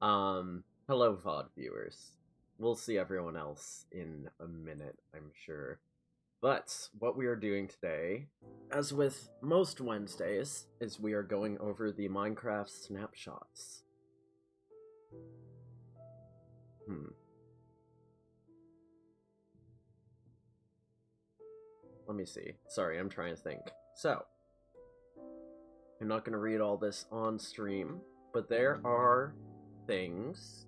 Hello, VOD viewers. We'll see everyone else in a minute, I'm sure. But what we are doing today, as with most Wednesdays, is we are going over the Minecraft snapshots. Let me see. Sorry, I'm trying to think. So, I'm not going to read all this on stream, but there are things.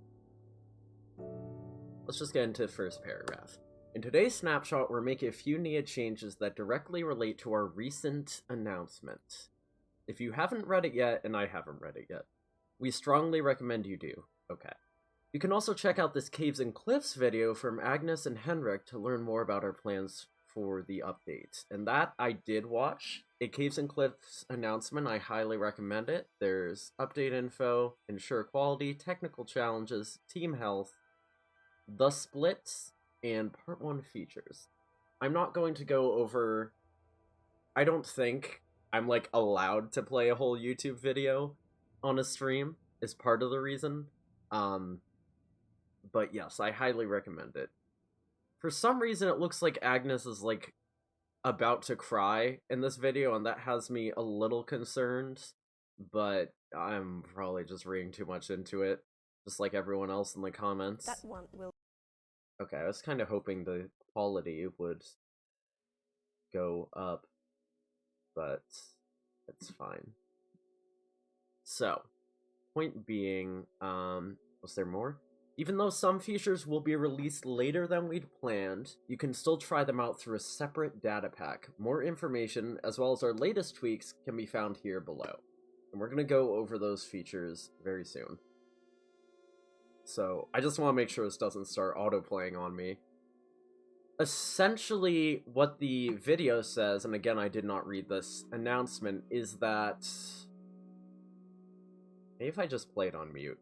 Let's just get into the first paragraph. In today's snapshot, we're making a few needed changes that directly relate to our recent announcement. If you haven't read it yet, and I haven't read it yet, we strongly recommend you do. Okay. You can also check out this Caves and Cliffs video from Agnes and Henrik to learn more about our plans for the update. And that I did watch. A Caves and Cliffs announcement, I highly recommend it. There's update info, ensure quality, technical challenges, team health, the splits, and part 1 features. I'm not going to go over... I don't think I'm, like, allowed to play a whole YouTube video on a stream, is part of the reason. But yes, I highly recommend it. For some reason, it looks like Agnes is, like, about to cry in this video, and that has me a little concerned, but I'm probably just reading too much into it, just like everyone else in the comments. That one will... Okay, I was kind of hoping the quality would go up, but it's fine. So, point being, was there more? Even though some features will be released later than we'd planned, you can still try them out through a separate data pack. More information, as well as our latest tweaks, can be found here below. And we're going to go over those features very soon. So, I just want to make sure this doesn't start auto-playing on me. Essentially, what the video says, and again, I did not read this announcement, is that... Maybe if I just play it on mute.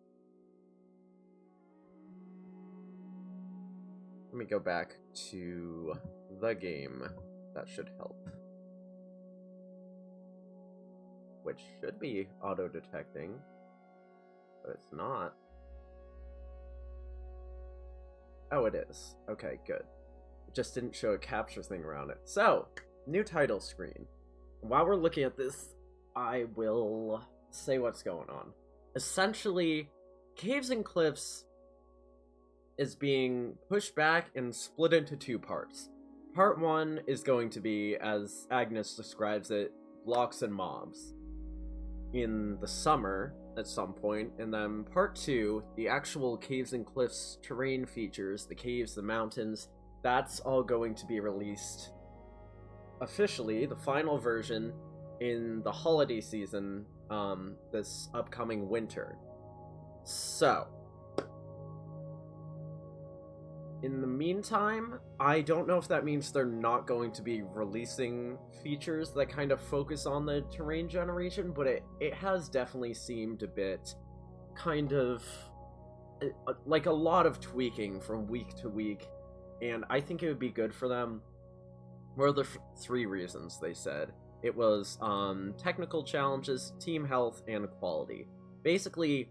Let me go back to the game. That should help. Which should be auto-detecting, but it's not. Oh, it is. Okay, good. It just didn't show a capture thing around it. So, new title screen. While we're looking at this, I will say what's going on. Essentially, Caves and Cliffs is being pushed back and split into 2 parts. Part 1 is going to be, as Agnes describes it, blocks and mobs in the summer at some point, and then part 2, the actual Caves and Cliffs terrain features, the caves, the mountains, that's all going to be released officially, the final version, in the holiday season, this upcoming winter. So, in the meantime, I don't know if that means they're not going to be releasing features that kind of focus on the terrain generation, but it has definitely seemed a bit kind of like a lot of tweaking from week to week, and I think it would be good for them. What are the 3 reasons they said? It was technical challenges, team health, and quality. Basically,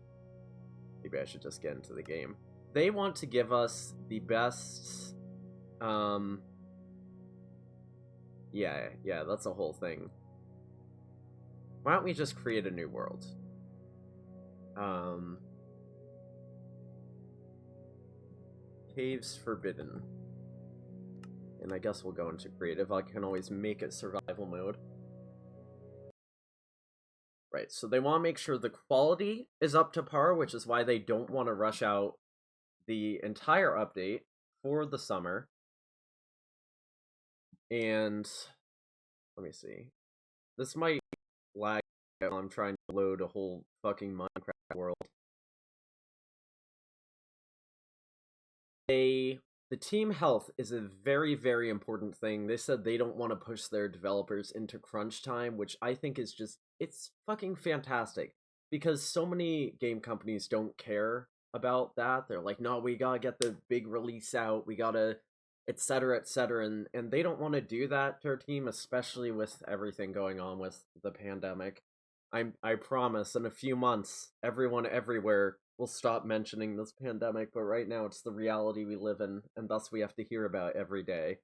maybe I should just get into the game. They want to give us the best, yeah, that's a whole thing. Why don't we just create a new world? Caves Forbidden. And I guess we'll go into creative. I can always make it survival mode. Right, so they want to make sure the quality is up to par, which is why they don't want to rush out the entire update for the summer. And let me see. This might lag while I'm trying to load a whole fucking Minecraft world. The team health is a very, very important thing. They said they don't want to push their developers into crunch time, which I think is just, it's fucking fantastic. Because so many game companies don't care about that. They're like, no, we gotta get the big release out, we gotta, etc., etc., and they don't want to do that to their team, especially with everything going on with the pandemic. I promise in a few months, everyone everywhere will stop mentioning this pandemic, but right now it's the reality we live in, and thus we have to hear about every day.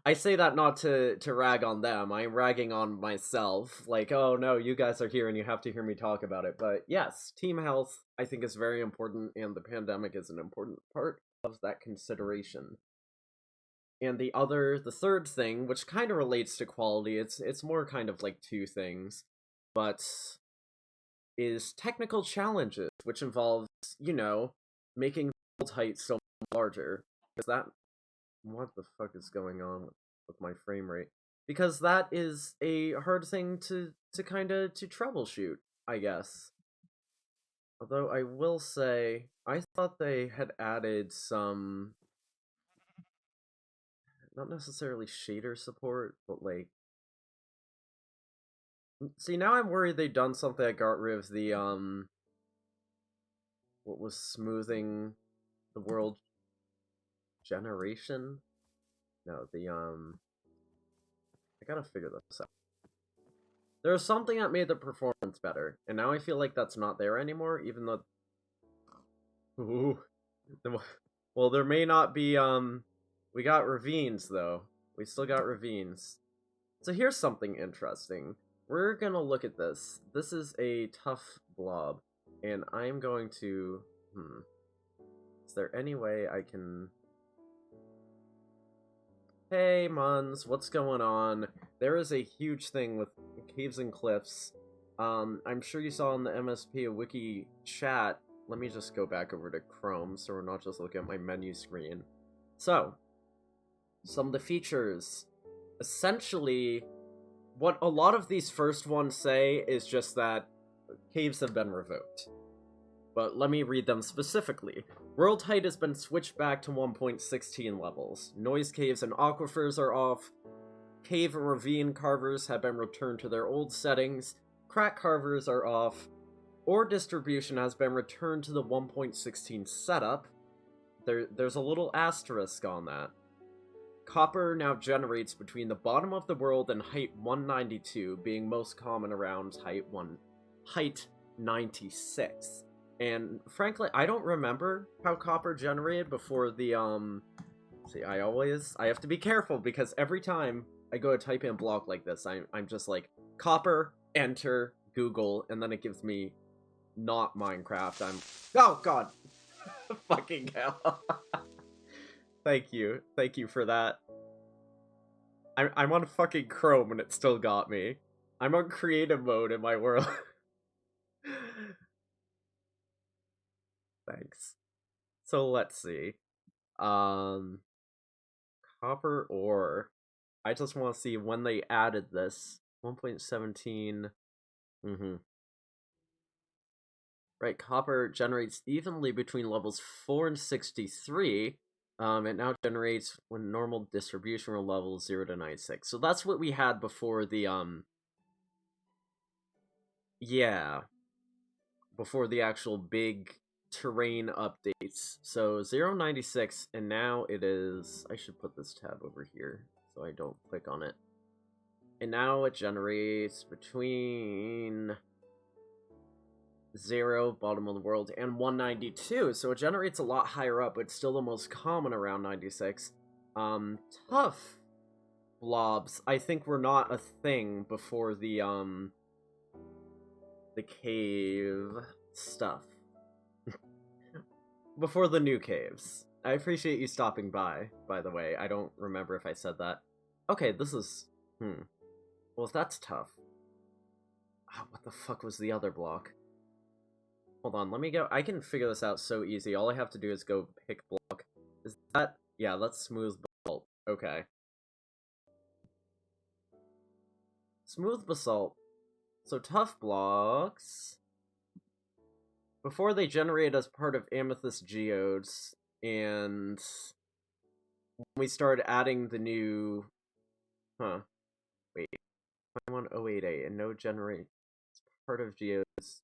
I say that not to rag on them. I'm ragging on myself. Like, oh no, you guys are here and you have to hear me talk about it. But yes, team health I think is very important, and the pandemic is an important part of that consideration. And the third thing, which kind of relates to quality, it's more kind of like two things, but is technical challenges, which involves, making world height so much larger. Is that what the fuck is going on with my frame rate? Because that is a hard thing to kind of to troubleshoot, I guess. Although I will say, I thought they had added some, not necessarily shader support, but like, see, now I'm worried they done something that got rid of the what was smoothing the world generation? No, I gotta figure this out. There was something that made the performance better, and now I feel like that's not there anymore, even though... Ooh. Well, there may not be, we got ravines, though. We still got ravines. So here's something interesting. We're gonna look at this. This is a tough blob, and I'm going to... Is there any way I can... Hey, Muns, what's going on? There is a huge thing with caves and cliffs. I'm sure you saw in the MSP wiki chat. Let me just go back over to Chrome so we're not just looking at my menu screen. So, some of the features. Essentially, what a lot of these first ones say is just that caves have been revoked. But let me read them specifically. World height has been switched back to 1.16 levels. Noise caves and aquifers are off. Cave and ravine carvers have been returned to their old settings. Crack carvers are off. Ore distribution has been returned to the 1.16 setup. There's a little asterisk on that. Copper now generates between the bottom of the world and height 192, being most common around height 96. And frankly, I don't remember how copper generated before the, see, I have to be careful because every time I go to type in block like this, I'm just like, copper, enter, Google, and then it gives me not Minecraft. Oh god! Fucking hell. Thank you for that. I'm on fucking Chrome and it still got me. I'm on creative mode in my world. Thanks. So let's see. Copper ore. I just want to see when they added this. 1.17. Right, copper generates evenly between levels 4 and 63. It now generates when normal distribution levels 0 to 96. So that's what we had before the, yeah. Before the actual big terrain updates. So 096, and now it is... I should put this tab over here so I don't click on it. And now it generates between 0, bottom of the world, and 192. So it generates a lot higher up, but still the most common around 96. Tough blobs, I think, were not a thing before the cave stuff. Before the new caves. I appreciate you stopping by the way. I don't remember if I said that. Okay, this is... Well, if that's tough... what the fuck was the other block? Hold on, let me go... I can figure this out so easy. All I have to do is go pick block. Is that... Yeah, that's smooth basalt. Okay. Smooth basalt. So tough blocks... Before they generate as part of Amethyst Geodes, and when we started adding the new... Wait. 21088, and no generates part of Geodes,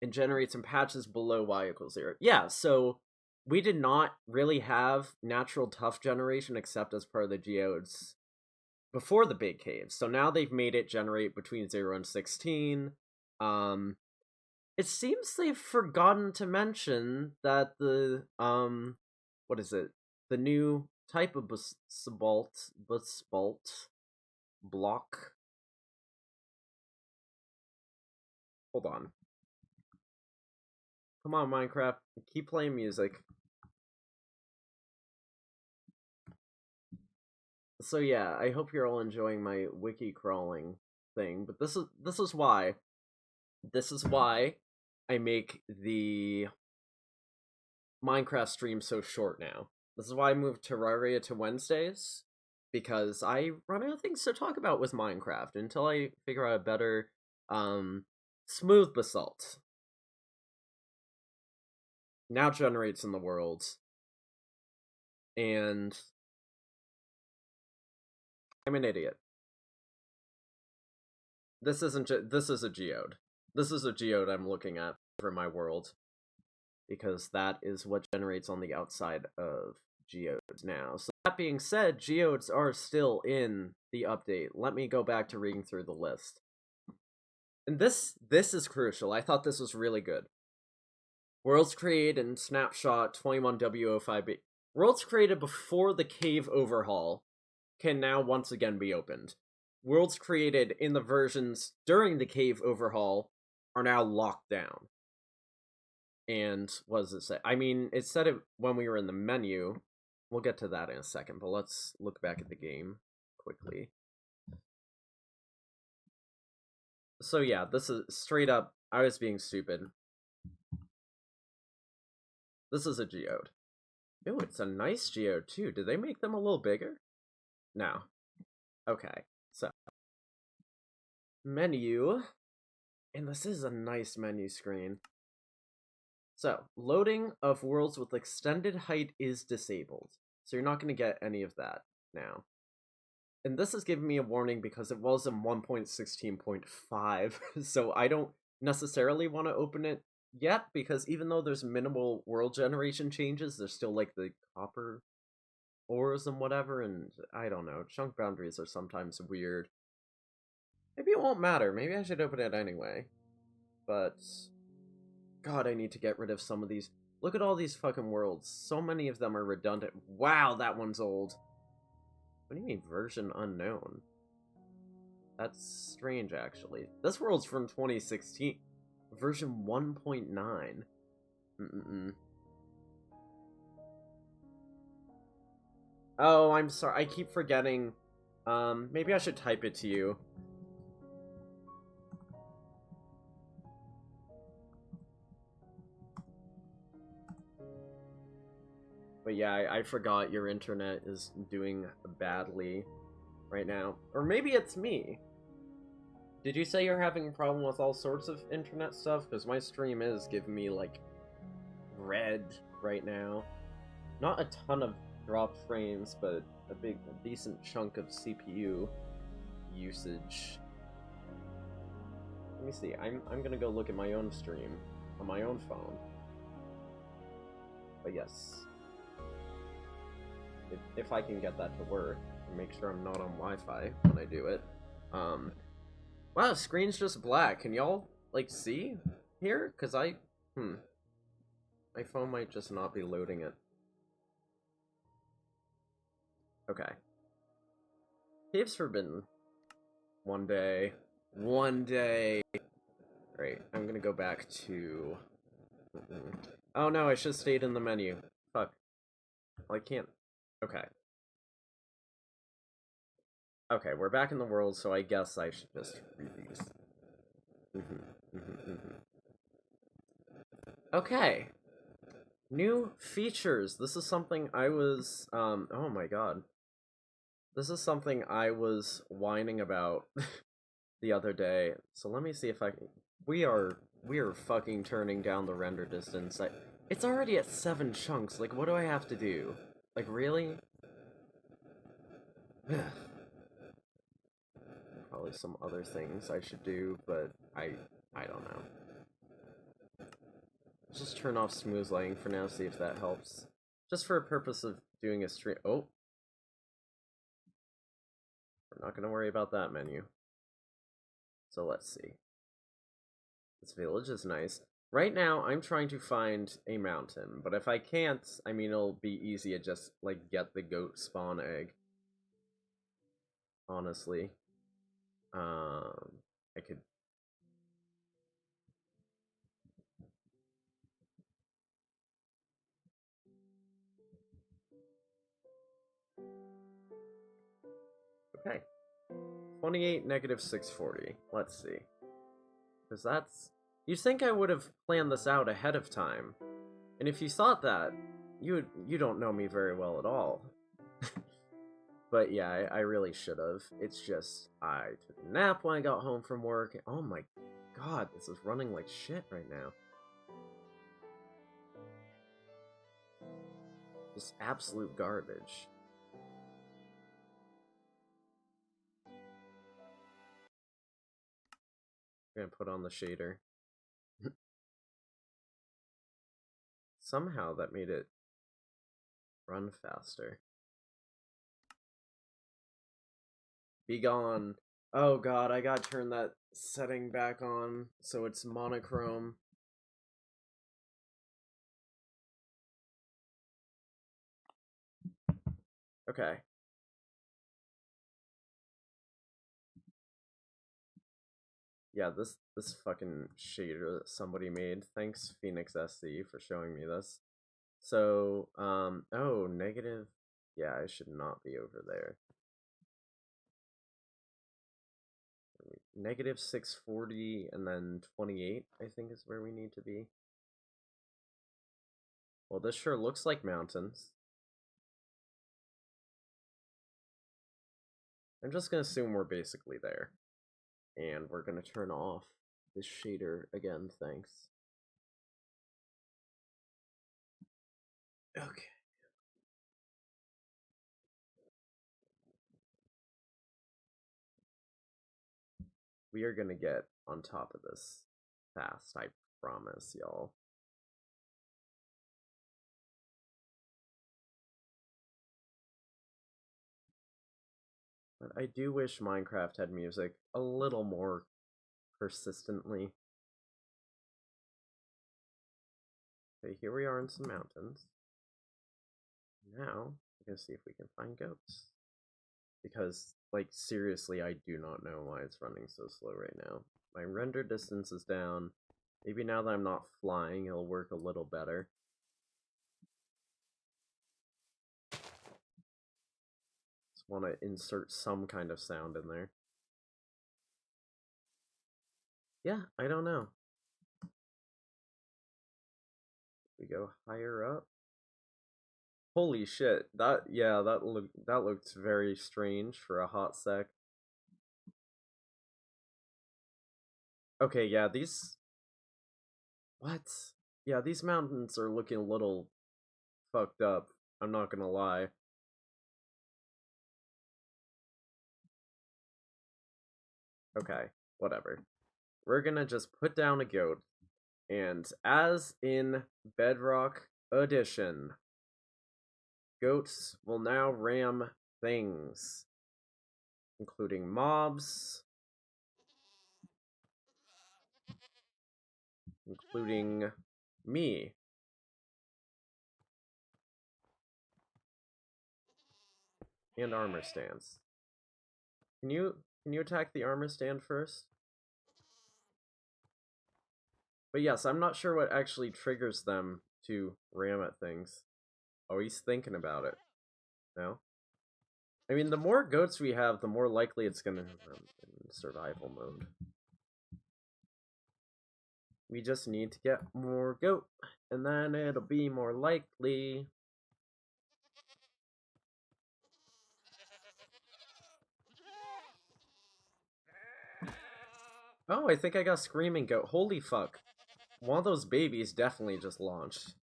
and generates and patches below y equals 0. Yeah, so we did not really have natural tough generation except as part of the Geodes before the big cave. So now they've made it generate between 0 and 16. It seems they've forgotten to mention that the what is it? The new type of basalt block. Hold on. Come on, Minecraft. Keep playing music. So yeah, I hope you're all enjoying my wiki crawling thing, but this is why. This is why I make the Minecraft stream so short now. This is why I moved Terraria to Wednesdays, because I run out of things to talk about with Minecraft until I figure out a better smooth basalt. Now generates in the world. And I'm an idiot. This isn't this is a geode. This is a geode I'm looking at for my world, because that is what generates on the outside of geodes now. So that being said, geodes are still in the update. Let me go back to reading through the list. And this is crucial. I thought this was really good. Worlds created in Snapshot 21W05B. Worlds created before the cave overhaul can now once again be opened. Worlds created in the versions during the cave overhaul are now locked down. And what does it say? I mean, it said it when we were in the menu. We'll get to that in a second, but let's look back at the game quickly. So yeah, this is straight up, I was being stupid. This is a geode. Ew, it's a nice geode too. Did they make them a little bigger? No. Okay, so. Menu. And this is a nice menu screen. So, loading of worlds with extended height is disabled. So you're not going to get any of that now. And this is giving me a warning because it was in 1.16.5, so I don't necessarily want to open it yet, because even though there's minimal world generation changes, there's still like the copper ores and whatever, and I don't know, chunk boundaries are sometimes weird. Maybe it won't matter, maybe I should open it anyway. But God, I need to get rid of some of these. Look at all these fucking worlds. So many of them are redundant. Wow, that one's old. What do you mean, version unknown? That's strange, actually. This world's from 2016. Version 1.9. Oh, I'm sorry. I keep forgetting. Maybe I should type it to you. But yeah, I forgot your internet is doing badly right now. Or maybe it's me. Did you say you're having a problem with all sorts of internet stuff? Because my stream is giving me, like, red right now. Not a ton of dropped frames, but a decent chunk of CPU usage. Let me see. I'm gonna go look at my own stream on my own phone. But yes. If I can get that to work, and make sure I'm not on Wi-Fi when I do it. Wow, screen's just black. Can y'all, like, see here? Because my phone might just not be loading it. Okay. Caves Forbidden. One day. Right, I'm gonna go back to... Oh no, I should have stayed in the menu. Fuck. Well, I can't... Okay. Okay, we're back in the world, so I guess I should just read these. Okay. New features. This is something I was, oh my god. This is something I was whining about the other day. So let me see if I can... We are fucking turning down the render distance. It's already at 7 chunks. Like, what do I have to do? Like, really? Probably some other things I should do, but I don't know. Just turn off smooth lighting for now, see if that helps. Just for a purpose of doing a stream. Oh. We're not gonna worry about that menu. So let's see. This village is nice. Right now, I'm trying to find a mountain, but if I can't, I mean, it'll be easy to just, like, get the goat spawn egg. Honestly. I could... Okay. 28, negative 640. Let's see. Because that's... You'd think I would have planned this out ahead of time. And if you thought that, you don't know me very well at all. But yeah, I really should have. It's just, I took a nap when I got home from work. Oh my god, this is running like shit right now. Just absolute garbage. I'm gonna put on the shader. Somehow that made it run faster. Be gone. Oh god, I gotta turn that setting back on so it's monochrome. Okay. Yeah, this fucking shader that somebody made. Thanks, Phoenix SC, for showing me this. So, oh, negative. Yeah, I should not be over there. Negative 640 and then 28, I think, is where we need to be. Well, this sure looks like mountains. I'm just gonna assume we're basically there. And we're gonna turn off this shader again, thanks. Okay. We are gonna get on top of this fast, I promise, y'all. But I do wish Minecraft had music a little more persistently. Okay, here we are in some mountains. Now, we're gonna see if we can find goats. Because, like, seriously, I do not know why it's running so slow right now. My render distance is down. Maybe now that I'm not flying, it'll work a little better. Just want to insert some kind of sound in there. Yeah, I don't know. We go higher up. Holy shit! That looked very strange for a hot sec. Okay, yeah, these... What? Yeah, these mountains are looking a little fucked up. I'm not gonna lie. Okay, whatever. We're gonna just put down a goat. And as in Bedrock Edition, goats will now ram things, including mobs, including me. And armor stands. Can you attack the armor stand first? But yes, I'm not sure what actually triggers them to ram at things. Oh, he's thinking about it. No? I mean, the more goats we have, the more likely it's gonna in survival mode. We just need to get more goat, and then it'll be more likely. Oh, I think I got screaming goat. Holy fuck. One of those babies definitely just launched.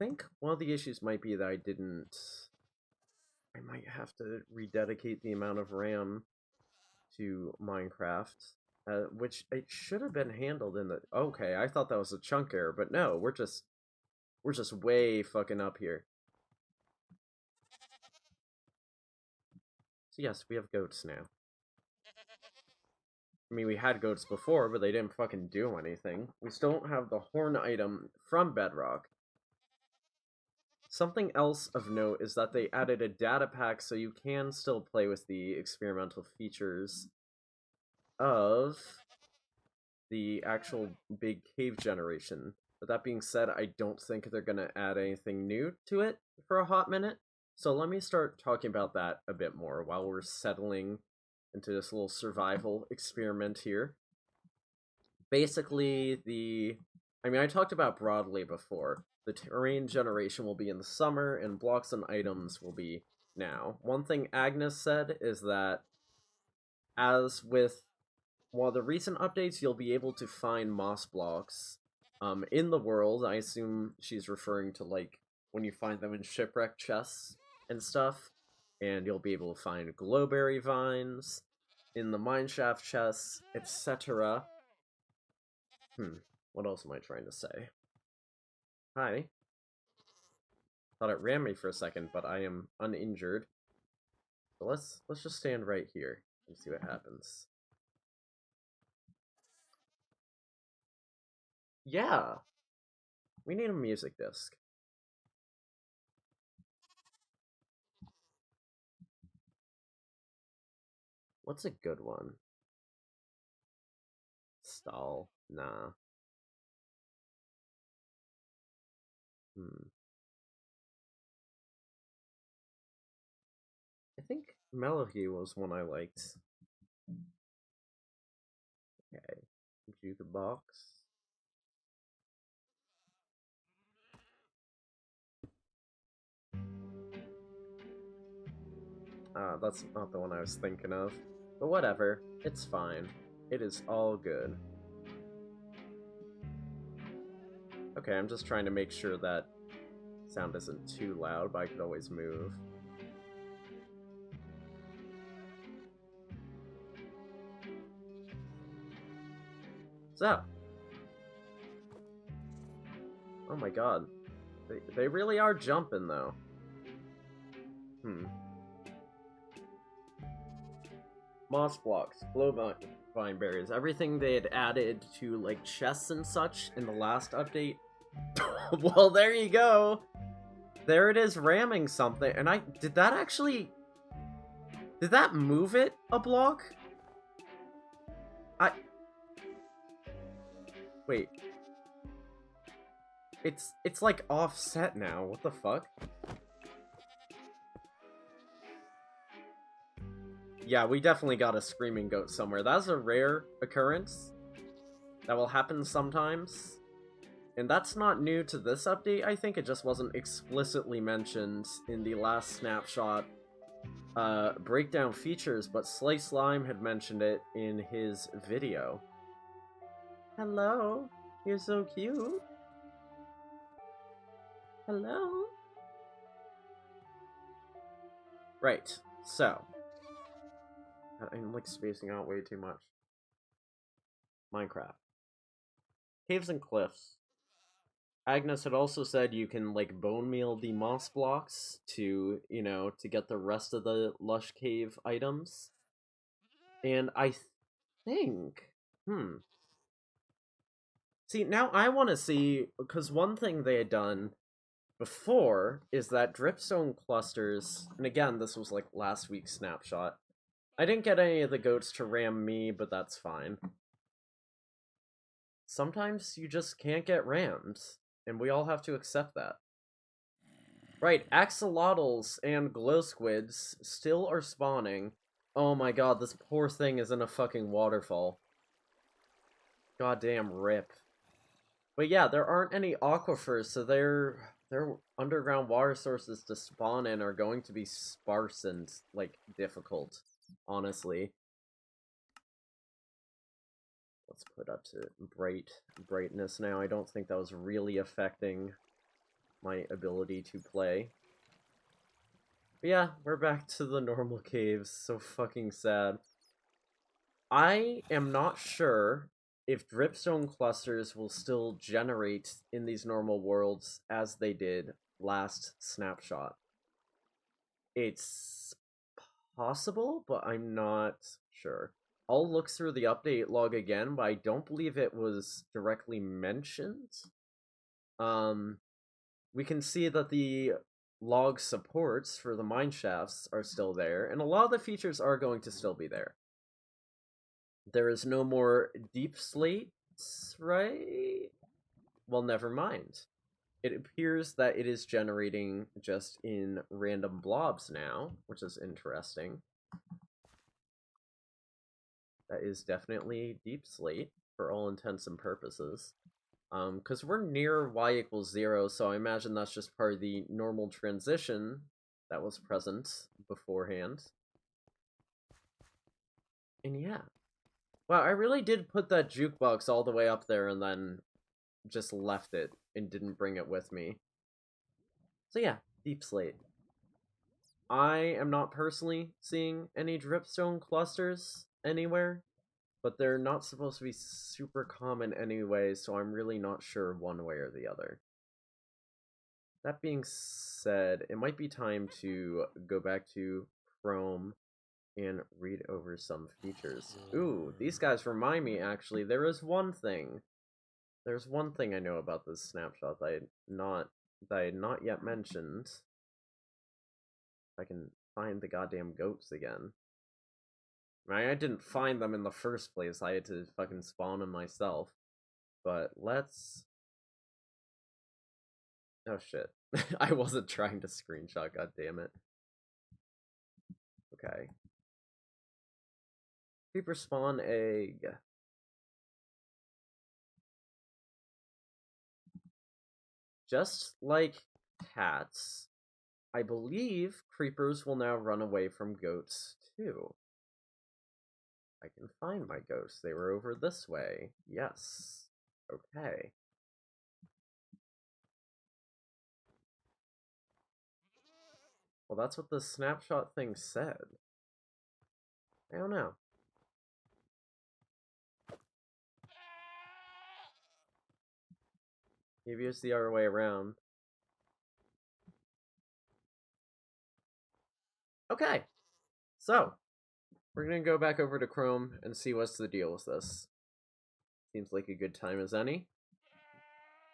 I think one of the issues might be that I might have to rededicate the amount of RAM to Minecraft. Which it should have been handled in the... Okay, I thought that was a chunk error, but no, we're just way fucking up here. So yes, we have goats now. I mean, we had goats before, but they didn't fucking do anything. We still don't have the horn item from Bedrock. Something else of note is that they added a data pack so you can still play with the experimental features of the actual big cave generation. But that being said, I don't think they're going to add anything new to it for a hot minute. So let me start talking about that a bit more while we're settling into this little survival experiment here. Basically, I talked about broadly before. The terrain generation will be in the summer, and blocks and items will be now. One thing Agnes said is that, as with one of the recent updates, you'll be able to find moss blocks in the world. I assume she's referring to, like, when you find them in shipwreck chests and stuff. And you'll be able to find glowberry vines in the mineshaft chests, etc. What else am I trying to say? Hi. Thought it rammed me for a second, but I am uninjured. So let's just stand right here and see what happens. Yeah. We need a music disc. What's a good one? Stall. Nah. I think Melody was one I liked. Okay. Jukebox. That's not the one I was thinking of. But whatever. It's fine. It is all good. Okay, I'm just trying to make sure that sound isn't too loud, but I could always move. So. Oh my god. They really are jumping, though. Moss blocks, vine berries, everything they had added to, like, chests and such in the last update. Well, there you go. There it is ramming something. And did that actually... Did that move it a block? Wait. It's like offset now. What the fuck? Yeah, we definitely got a screaming goat somewhere. That's a rare occurrence. That will happen sometimes. And that's not new to this update, I think. It just wasn't explicitly mentioned in the last snapshot breakdown features, but Slice Lime had mentioned it in his video. Hello, you're so cute. Hello. Right, so. I'm, like, spacing out way too much. Minecraft. Caves and cliffs. Agnes had also said you can, like, bone meal the moss blocks to, you know, to get the rest of the lush cave items. And I think... See, now I want to see, because one thing they had done before is that dripstone clusters, and again, this was, like, last week's snapshot. I didn't get any of the goats to ram me, but that's fine. Sometimes you just can't get rammed, and we all have to accept that. Right, axolotls and glow squids still are spawning. Oh my god, this poor thing is in a fucking waterfall. Goddamn rip. But yeah, there aren't any aquifers, so their underground water sources to spawn in are going to be sparse and, like, difficult, honestly. Let's put up to brightness now. I don't think that was really affecting my ability to play. But yeah, we're back to the normal caves. So fucking sad. I am not sure if dripstone clusters will still generate in these normal worlds as they did last snapshot. It's possible, but I'm not sure. I'll look through the update log again, but I don't believe it was directly mentioned. We can see that the log supports for the mine shafts are still there, and a lot of the features are going to still be there. There is no more deep slates, right? Well, never mind. It appears that it is generating just in random blobs now, which is interesting. That is definitely deep slate for all intents and purposes. Because we're near y equals 0, so I imagine that's just part of the normal transition that was present beforehand. And yeah. Wow, I really did put that jukebox all the way up there and then just left it and didn't bring it with me. So yeah, deep slate. I am not personally seeing any dripstone clusters anywhere, but they're not supposed to be super common anyway, so I'm really not sure one way or the other. That being said, it might be time to go back to Chrome and read over some features. Ooh, these guys remind me, actually, there's one thing I know about this snapshot that I had not yet mentioned. If I can find the goddamn goats again. I didn't find them in the first place, I had to fucking spawn them myself. But let's... Oh shit. I wasn't trying to screenshot, god damn it. Okay. Creeper spawn egg. Just like cats, I believe creepers will now run away from goats too. I can find my goats. They were over this way. Yes. Okay. Well, that's what the snapshot thing said. I don't know. Maybe it's the other way around. Okay. So, we're gonna go back over to Chrome and see what's the deal with this. Seems like a good time as any.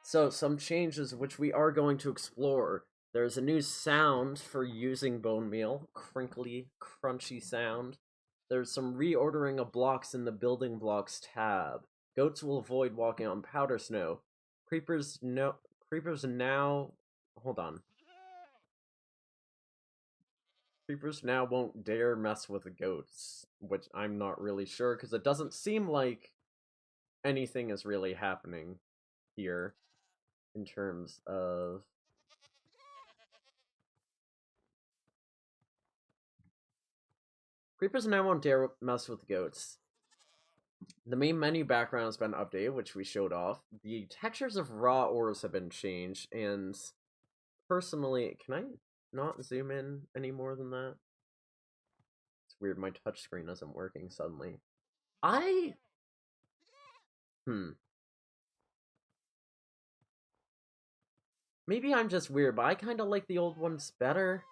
So, some changes which we are going to explore. There's a new sound for using bone meal. Crinkly, crunchy sound. There's some reordering of blocks in the building blocks tab. Goats will avoid walking on powder snow. Creepers now hold on. Creepers now won't dare mess with the goats, which I'm not really sure because it doesn't seem like anything is really happening here in terms of creepers now won't dare mess with goats. The main menu background has been updated, which we showed off. The textures of raw ores have been changed, and personally, can I not zoom in any more than that? It's weird, my touchscreen isn't working suddenly. Maybe I'm just weird, but I kind of like the old ones better.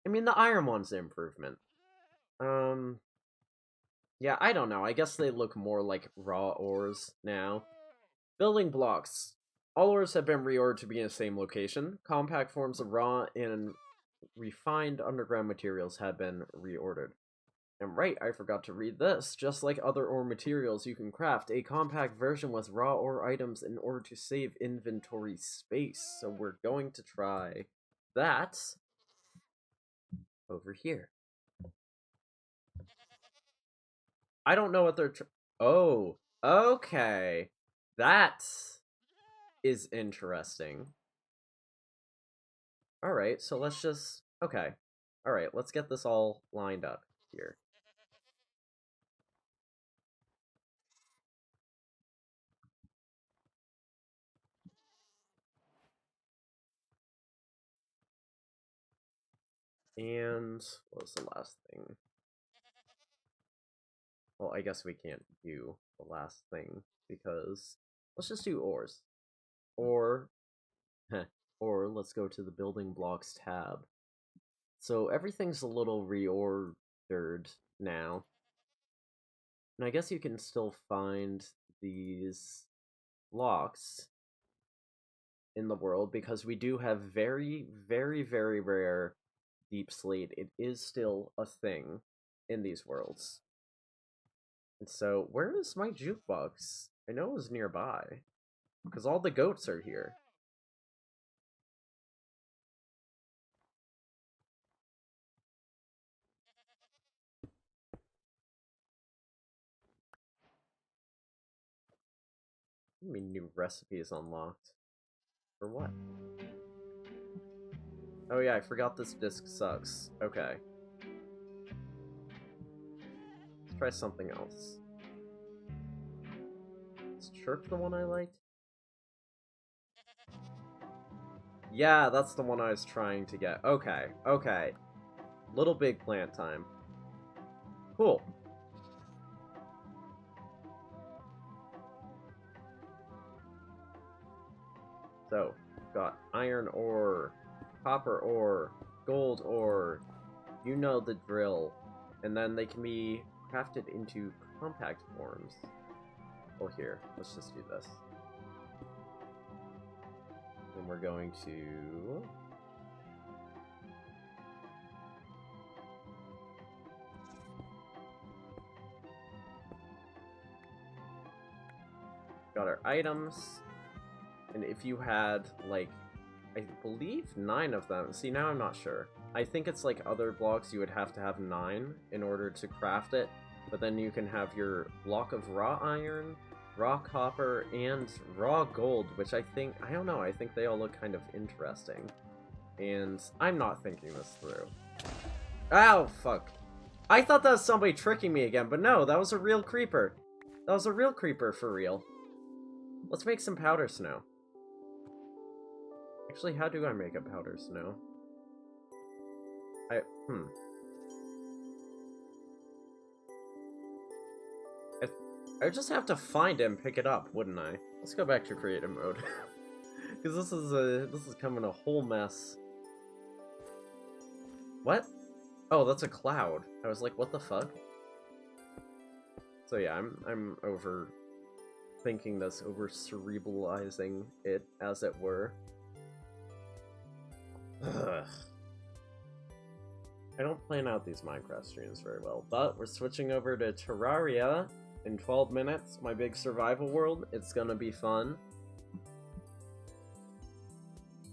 I mean, the iron one's an improvement. Yeah, I don't know. I guess they look more like raw ores now. Building blocks. All ores have been reordered to be in the same location. Compact forms of raw and refined underground materials have been reordered. And right, I forgot to read this. Just like other ore materials, you can craft a compact version with raw ore items in order to save inventory space. So we're going to try that over here. I don't know what they're... Oh, okay. That is interesting. Alright, so let's just... Okay. Alright, let's get this all lined up here. And what was the last thing? Well, I guess we can't do the last thing, because let's just do ores. Or, or let's go to the building blocks tab. So everything's a little reordered now. And I guess you can still find these blocks in the world, because we do have very, very, very rare deep slate. It is still a thing in these worlds. And so, where is my jukebox? I know it was nearby, because all the goats are here. I mean, new recipes unlocked. For what? Oh yeah, I forgot this disc sucks. Okay. Let's try something else. Is Chirp the one I liked? Yeah, that's the one I was trying to get. Okay, okay. Little Big Plant time. Cool. So, got iron ore, copper ore, gold ore, you know the drill. And then they can be crafted into compact forms. Well, here, let's just do this. And we're going to... got our items. And if you had, like, I believe 9 of them. See, now I'm not sure. I think it's like other blocks, you would have to have 9 in order to craft it. But then you can have your block of raw iron, raw copper, and raw gold, which I don't know, I think they all look kind of interesting. And I'm not thinking this through. Ow, fuck. I thought that was somebody tricking me again, but no, that was a real creeper. That was a real creeper for real. Let's make some powder snow. Actually, how do I make a powder snow? I just have to find it and pick it up, wouldn't I? Let's go back to creative mode. Because this is coming a whole mess. What? Oh, that's a cloud. I was like, what the fuck? So yeah, I'm overthinking this, over cerebralizing it, as it were. Ugh. I don't plan out these Minecraft streams very well, but we're switching over to Terraria in 12 minutes, my big survival world. It's gonna be fun.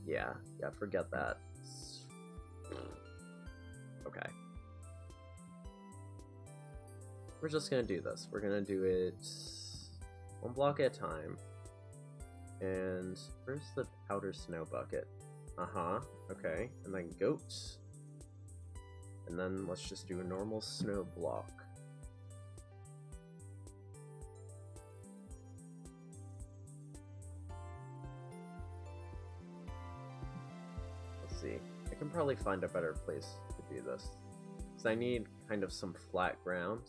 Yeah, forget that. Okay. We're just gonna do this. We're gonna do it 1 block at a time. And where's the powder snow bucket? Okay. And then goats. And then let's just do a normal snow block. Let's see. I can probably find a better place to do this. Because I need kind of some flat ground.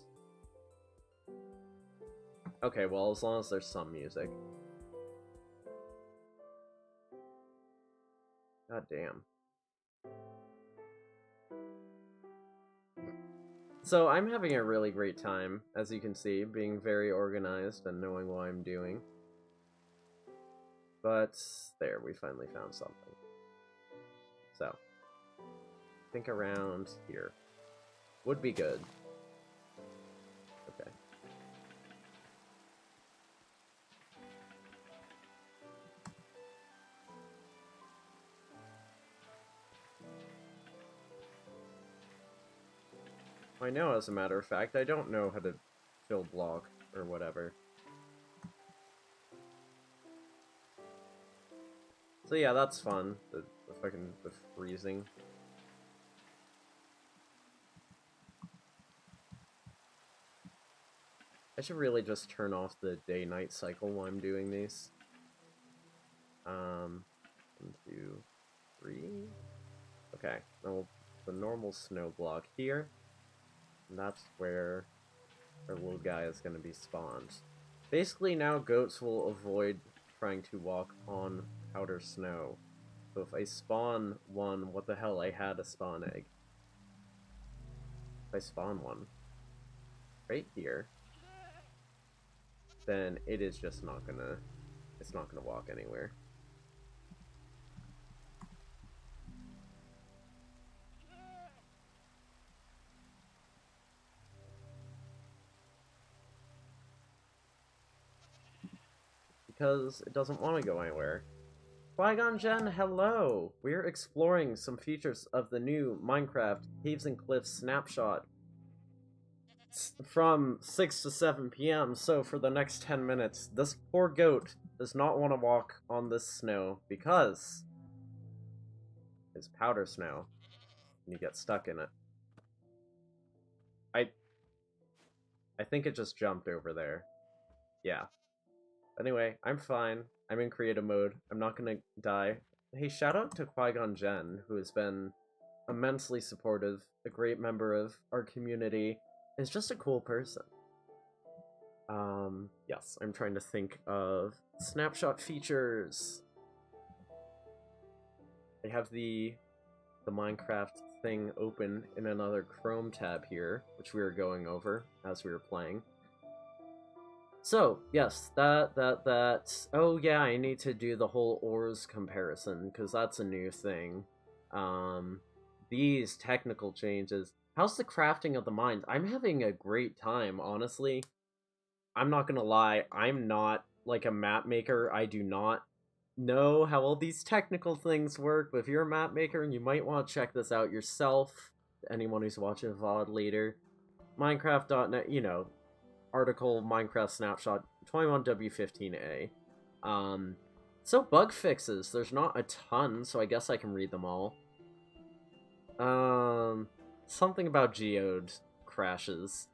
Okay, well, as long as there's some music. God damn. So I'm having a really great time, as you can see, being very organized and knowing what I'm doing. But there, we finally found something. So, think around here. Would be good. Okay. I know, as a matter of fact, I don't know how to fill block or whatever. So yeah, that's fun. The freezing. I should really just turn off the day-night cycle while I'm doing these. 1, 2, 3. Okay, now the normal snow block here. And that's where our little guy is going to be spawned. Basically, now goats will avoid trying to walk on powder snow. So if I spawn one, what the hell, I had a spawn egg. If I spawn one right here, then it is just not gonna, it's not gonna walk anywhere. Because it doesn't want to go anywhere. Qui-Gon Jinn, hello! We're exploring some features of the new Minecraft Caves and Cliffs snapshot from 6 to 7 p.m. So for the next 10 minutes, this poor goat does not want to walk on this snow because it's powder snow and you get stuck in it. I think it just jumped over there. Yeah. Anyway, I'm fine. I'm in creative mode. I'm not gonna die. Hey, shout out to Qui-Gon Jinn, who has been immensely supportive, a great member of our community, is just a cool person. Yes, I'm trying to think of snapshot features. I have the Minecraft thing open in another Chrome tab here, which we were going over as we were playing. So, yes, that. Oh, yeah, I need to do the whole ores comparison, because that's a new thing. These technical changes. How's the crafting of the mines? I'm having a great time, honestly. I'm not gonna lie, I'm not, like, a map maker. I do not know how all these technical things work, but if you're a map maker and you might want to check this out yourself, anyone who's watching VOD later, Minecraft.net, you know, article Minecraft snapshot 21W15A. So bug fixes. There's not a ton, so I guess I can read them all. Something about geode crashes.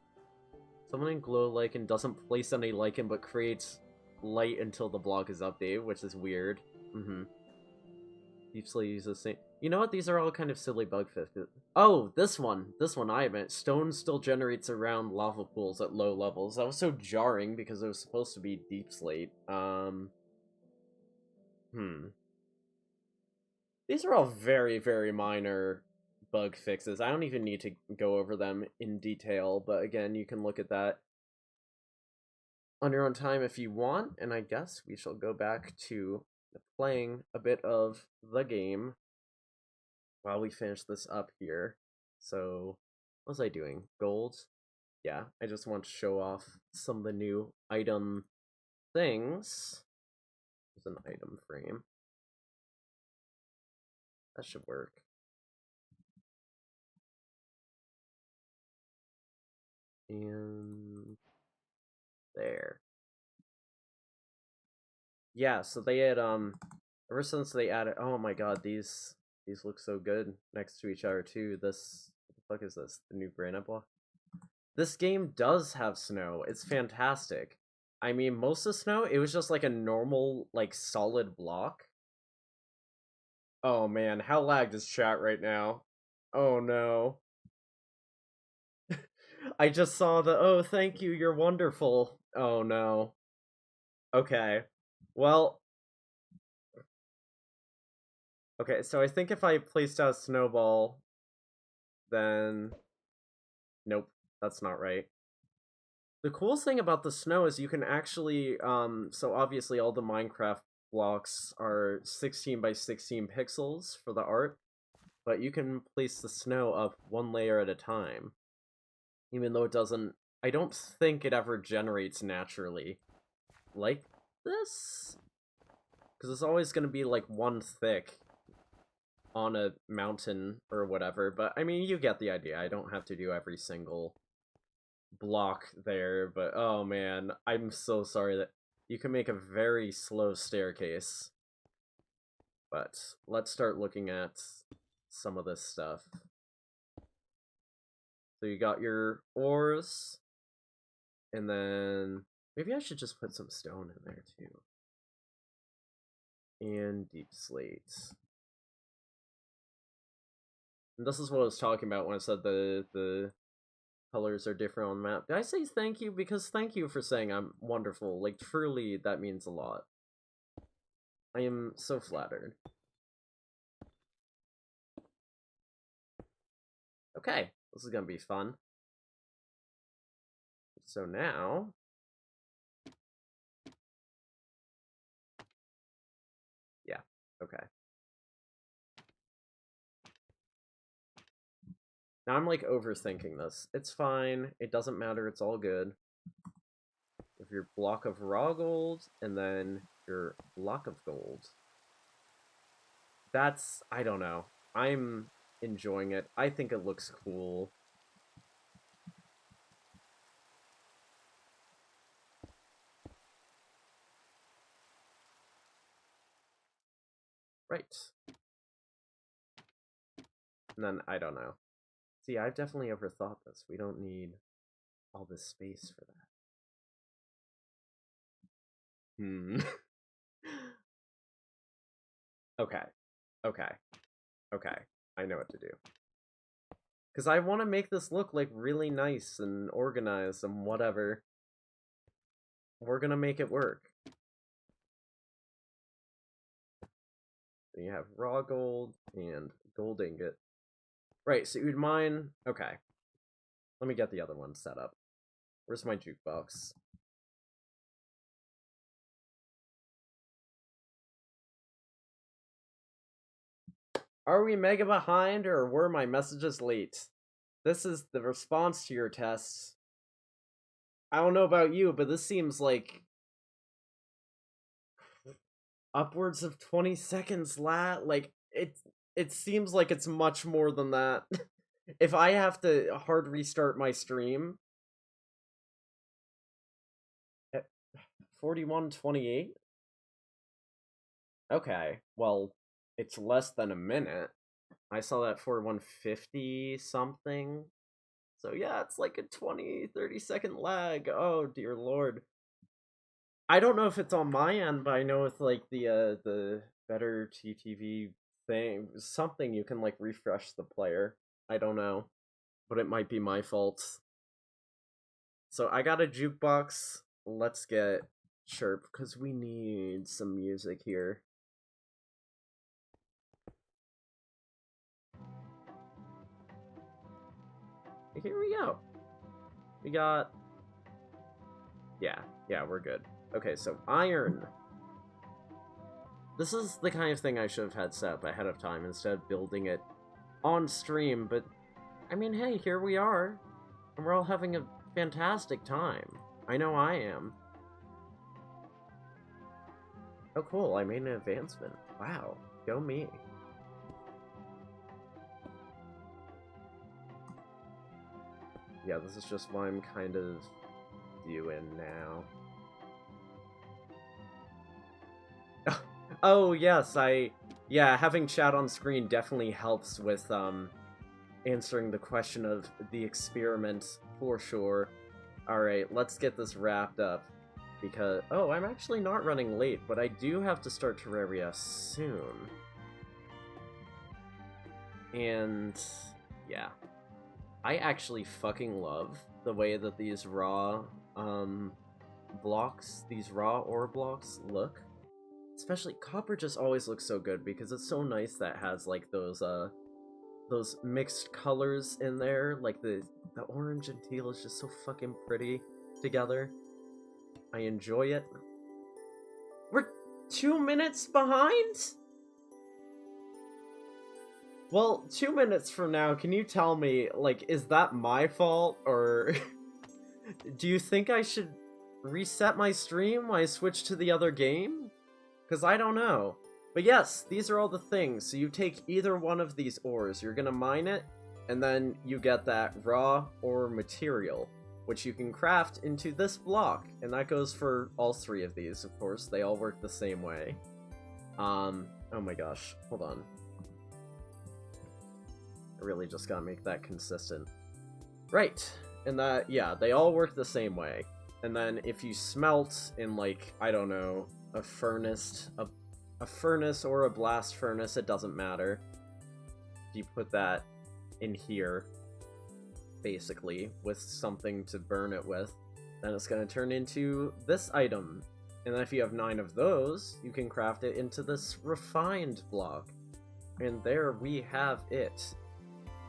Someone in Glow Lichen doesn't place any lichen but creates light until the block is updated, which is weird. Deep Slate uses the same. You know what? These are all kind of silly bug fixes. Oh, this one I meant. Stone still generates around lava pools at low levels. That was so jarring because it was supposed to be Deep Slate. These are all very, very minor bug fixes. I don't even need to go over them in detail, but again, you can look at that on your own time if you want, and I guess we shall go back to playing a bit of the game while we finish this up here. So, what was I doing? Gold? Yeah, I just want to show off some of the new item things. There's an item frame. That should work. And there. Yeah, so they had ever since they added, oh my god, these look so good next to each other too. This, what the fuck is this? The new granite block? This game does have snow. It's fantastic. I mean, most of the snow, it was just like a normal, like, solid block. Oh man, how lagged is chat right now? Oh no. I just saw the, oh, thank you, you're wonderful. Oh no. Okay. Well, okay, so I think if I placed out a snowball, then... Nope, that's not right. The coolest thing about the snow is you can actually, so obviously all the Minecraft blocks are 16 by 16 pixels for the art, but you can place the snow up one layer at a time. Even though it doesn't, I don't think it ever generates naturally like this, because it's always going to be like one thick on a mountain or whatever, but I mean, you get the idea. I don't have to do every single block there, but oh man, I'm so sorry that you can make a very slow staircase. But let's start looking at some of this stuff. So you got your ores, and then maybe I should just put some stone in there too. And deep slate. And this is what I was talking about when I said the colors are different on the map. Did I say thank you? Because thank you for saying I'm wonderful. Like, truly, that means a lot. I am so flattered. Okay, this is gonna be fun. So now... Yeah, okay. Now I'm, like, overthinking this. It's fine. It doesn't matter. It's all good. With your block of raw gold, and then your block of gold. That's... I don't know. I'm enjoying it. I think it looks cool. Right. And then, I don't know. See, I've definitely overthought this. We don't need all this space for that. Okay. Okay. Okay. I know what to do. Because I want to make this look, like, really nice and organized and whatever. We're gonna make it work. Then you have raw gold and gold ingot. Right, so you'd mine... Okay. Let me get the other one set up. Where's my jukebox? Are we mega behind, or were my messages late? This is the response to your tests. I don't know about you, but this seems like... upwards of 20 seconds like, it seems like it's much more than that. If I have to hard restart my stream... 41:28? Okay, well, it's less than a minute. I saw that 41:50 something. So yeah, it's like a 20-30 second lag. Oh dear lord. I don't know if it's on my end, but I know with like the better TTV thing, something you can like refresh the player. I don't know, but it might be my fault. So I got a jukebox. Let's get Chirp because we need some music here. Here we go. We got... Yeah, we're good. Okay, so iron. This is the kind of thing I should have had set up ahead of time instead of building it on stream, but I mean, hey, here we are. And we're all having a fantastic time. I know I am. Oh, cool, I made an advancement. Wow, go me. Yeah, this is just what I'm kind of doing now. Oh, yes, yeah, having chat on screen definitely helps with, answering the question of the experiment, for sure. Alright, let's get this wrapped up. Because, oh, I'm actually not running late, but I do have to start Terraria soon. And, yeah. I actually fucking love the way that these raw, blocks, these raw ore blocks look. Especially, copper just always looks so good because it's so nice that it has, like, those mixed colors in there. Like, the orange and teal is just so fucking pretty together. I enjoy it. We're 2 minutes behind? Well, 2 minutes from now, can you tell me, like, is that my fault, or... do you think I should reset my stream when I switch to the other game? Because I don't know. But yes, these are all the things. So you take either one of these ores, you're gonna mine it, and then you get that raw ore material, which you can craft into this block. And that goes for all three of these, of course. They all work the same way. Oh my gosh, hold on. I really just gotta make that consistent. Right, and that, yeah, they all work the same way. And then if you smelt in, like, I don't know, a furnace or a blast furnace, it doesn't matter. If you put that in here, basically, with something to burn it with, then it's going to turn into this item. And then if you have 9 of those, you can craft it into this refined block. And there we have it.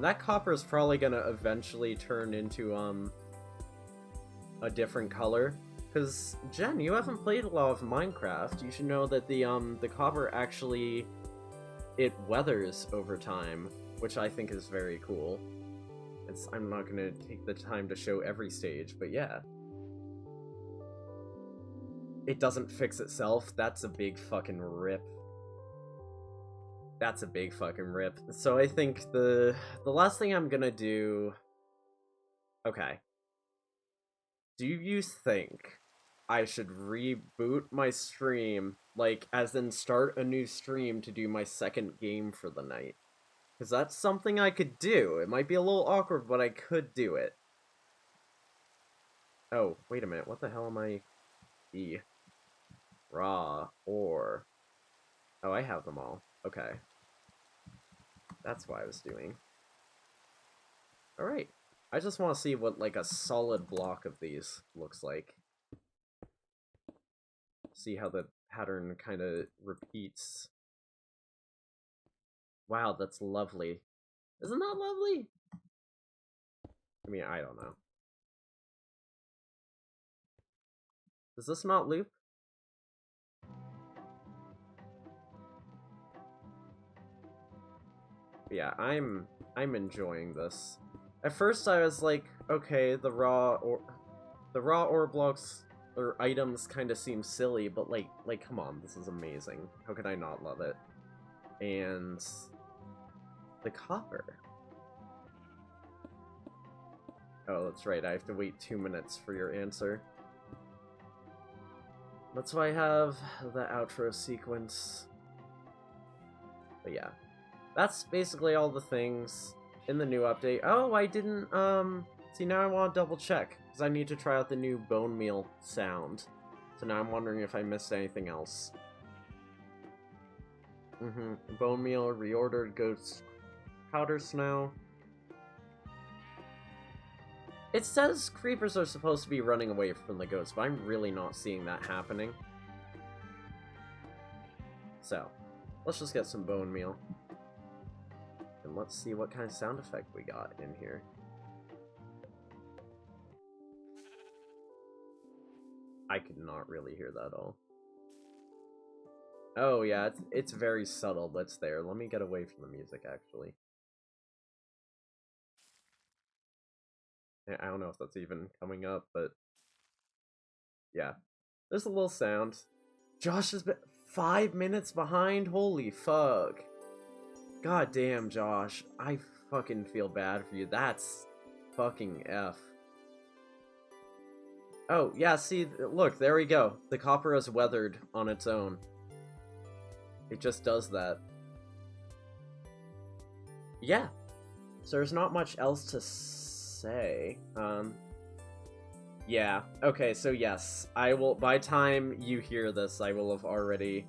That copper is probably going to eventually turn into a different color. Because, Jen, you haven't played a lot of Minecraft. You should know that the copper actually, it weathers over time, which I think is very cool. I'm not going to take the time to show every stage, but yeah. It doesn't fix itself. That's a big fucking rip. That's a big fucking rip. So I think the last thing I'm gonna do... Okay. Do you think I should reboot my stream, like, as in start a new stream to do my second game for the night? Because that's something I could do. It might be a little awkward, but I could do it. Oh, wait a minute. What the hell am I... Raw, ore... Oh, I have them all. Okay. That's what I was doing. Alright. I just want to see what, like, a solid block of these looks like. See how the pattern kind of repeats. Wow, that's lovely. Isn't that lovely? I mean, I don't know. Does this not loop? Yeah, I'm enjoying this. At first I was like, okay, the raw ore blocks or items kind of seem silly, but like come on, this is amazing. How could I not love it? And the copper. Oh, that's right, I have to wait 2 minutes for your answer. That's why I have the outro sequence. But yeah. That's basically all the things in the new update. Oh, I didn't, see, now I want to double check, because I need to try out the new bone meal sound. So now I'm wondering if I missed anything else. Bone meal, reordered ghost powder snow. It says creepers are supposed to be running away from the ghosts, but I'm really not seeing that happening. So, let's just get some bone meal. And let's see what kind of sound effect we got in here. I could not really hear that at all. Oh yeah, it's very subtle, but it's there. Let me get away from the music, actually. I don't know if that's even coming up, but... yeah. There's a little sound. Josh has been 5 minutes behind? Holy fuck. God damn, Josh. I fucking feel bad for you. That's fucking F. Oh, yeah, see, look, there we go. The copper has weathered on its own. It just does that. Yeah. So there's not much else to say. Yeah. Okay, so yes. I will, by time you hear this, I will have already...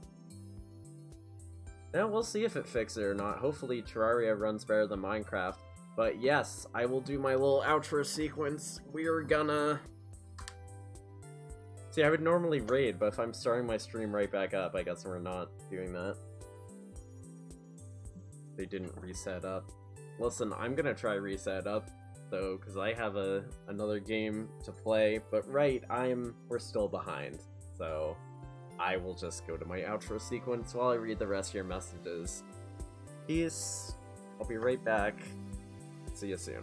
Yeah, we'll see if it fixes it or not. Hopefully Terraria runs better than Minecraft. But yes, I will do my little outro sequence. We're gonna... See, I would normally raid, but if I'm starting my stream right back up, I guess we're not doing that. They didn't reset up. Listen, I'm gonna try reset up, though, because I have another game to play. But right, we're still behind, so... I will just go to my outro sequence while I read the rest of your messages. Peace. I'll be right back. See you soon.